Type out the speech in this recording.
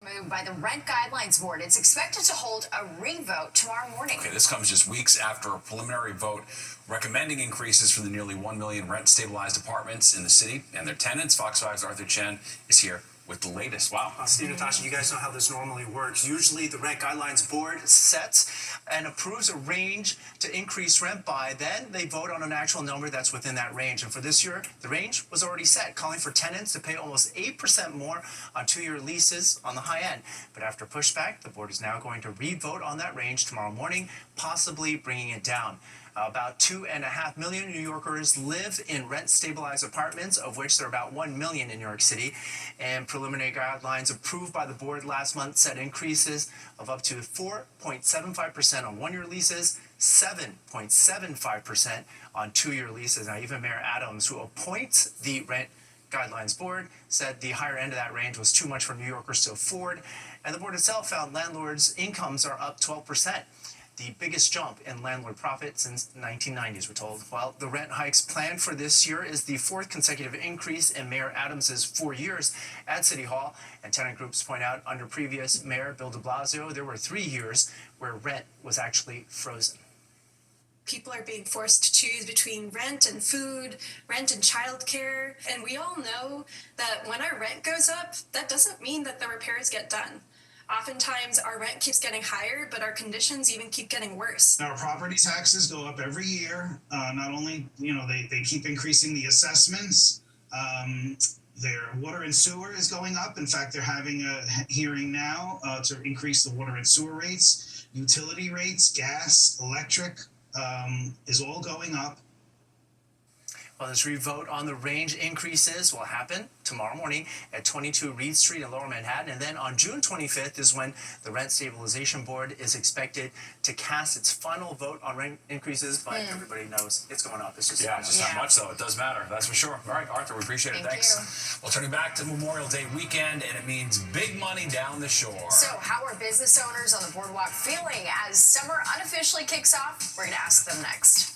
Moved by the Rent Guidelines Board. It's expected to hold a revote tomorrow morning. Okay, this comes just weeks after a preliminary vote recommending increases for the nearly 1 million rent-stabilized apartments in the city and their tenants. Fox 5's Arthur Chen is here with the latest. Wow. Steve, Natasha, you guys know how this normally works. Usually the Rent Guidelines Board sets and approves a range to increase rent by. Then they vote on an actual number that's within that range. And for this year, the range was already set, calling for tenants to pay almost 8% more on 2-year leases on the high end. But after pushback, the board is now going to re-vote on that range tomorrow morning, possibly bringing it down. About 2.5 million New Yorkers live in rent-stabilized apartments, of which there are about 1 million in New York City. And preliminary guidelines approved by the board last month set increases of up to 4.75% on 1-year leases, 7.75% on 2-year leases. Now, even Mayor Adams, who appoints the Rent Guidelines Board, said the higher end of that range was too much for New Yorkers to afford. And the board itself found landlords' incomes are up 12%. The biggest jump in landlord profit since the 1990s, we're told. Well, the rent hikes planned for this year is the 4th consecutive increase in Mayor Adams's 4 years at City Hall. And tenant groups point out under previous Mayor Bill de Blasio, there were 3 years where rent was actually frozen. People are being forced to choose between rent and food, rent and childcare. And we all know that when our rent goes up, that doesn't mean that the repairs get done. Oftentimes, our rent keeps getting higher, but our conditions even keep getting worse. Our property taxes go up every year. Not only, they keep increasing the assessments. Their water and sewer is going up. In fact, they're having a hearing now to increase the water and sewer rates. Utility rates, gas, electric is all going up. Well, this revote on the range increases will happen tomorrow morning at 22 Reed Street in Lower Manhattan. And then on June 25th is when the Rent Stabilization Board is expected to cast its final vote on rent increases. But everybody knows it's going up. It's just not much, though. It does matter. That's for sure. All right, Arthur, we appreciate it. Thanks. Well, turning back to Memorial Day weekend, and it means big money down the shore. So how are business owners on the boardwalk feeling as summer unofficially kicks off? We're going to ask them next.